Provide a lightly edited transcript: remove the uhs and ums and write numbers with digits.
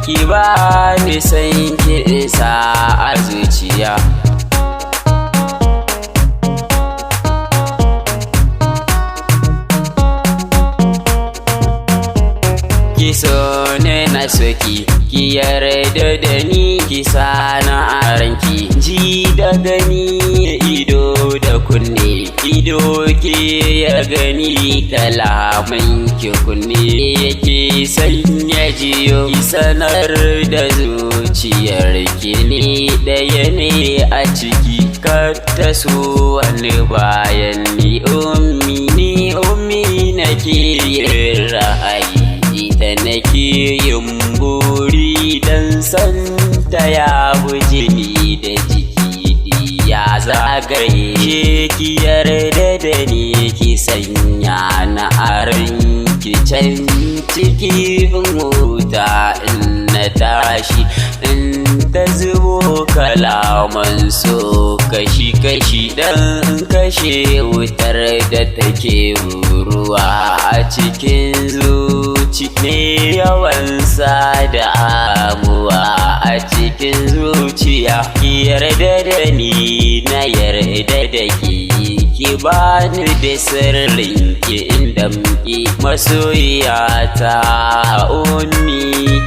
ki ba ni san ki isa a zuciya. Ki so ne na soki, ki yarda da ni, ki sana a ranki. Ji da gani, ido da kunne, ido ke ya gani, kalaman ki kunne yake sanya jiyo. Ki sanar da zuciyar ki ne ɗaya ne a ciki, kar ta so wani bayan ni. Ummi nake yin ra'ayi, ita nake yin buri, dan santa ya bi jini da jiki ya zagaye. Ki yarda da ni, ki sanya na aran ki can ciki huta in na tashi, in ta zubo kalaman so kashi-kashi, dan kashe wutar da take ruwa a cikin zuci ne yawan da amuwa a cikin zuciya. Ki yarda da ni, na yarda da ki bani da sirrin ki inda muke masoyiya ta ummi.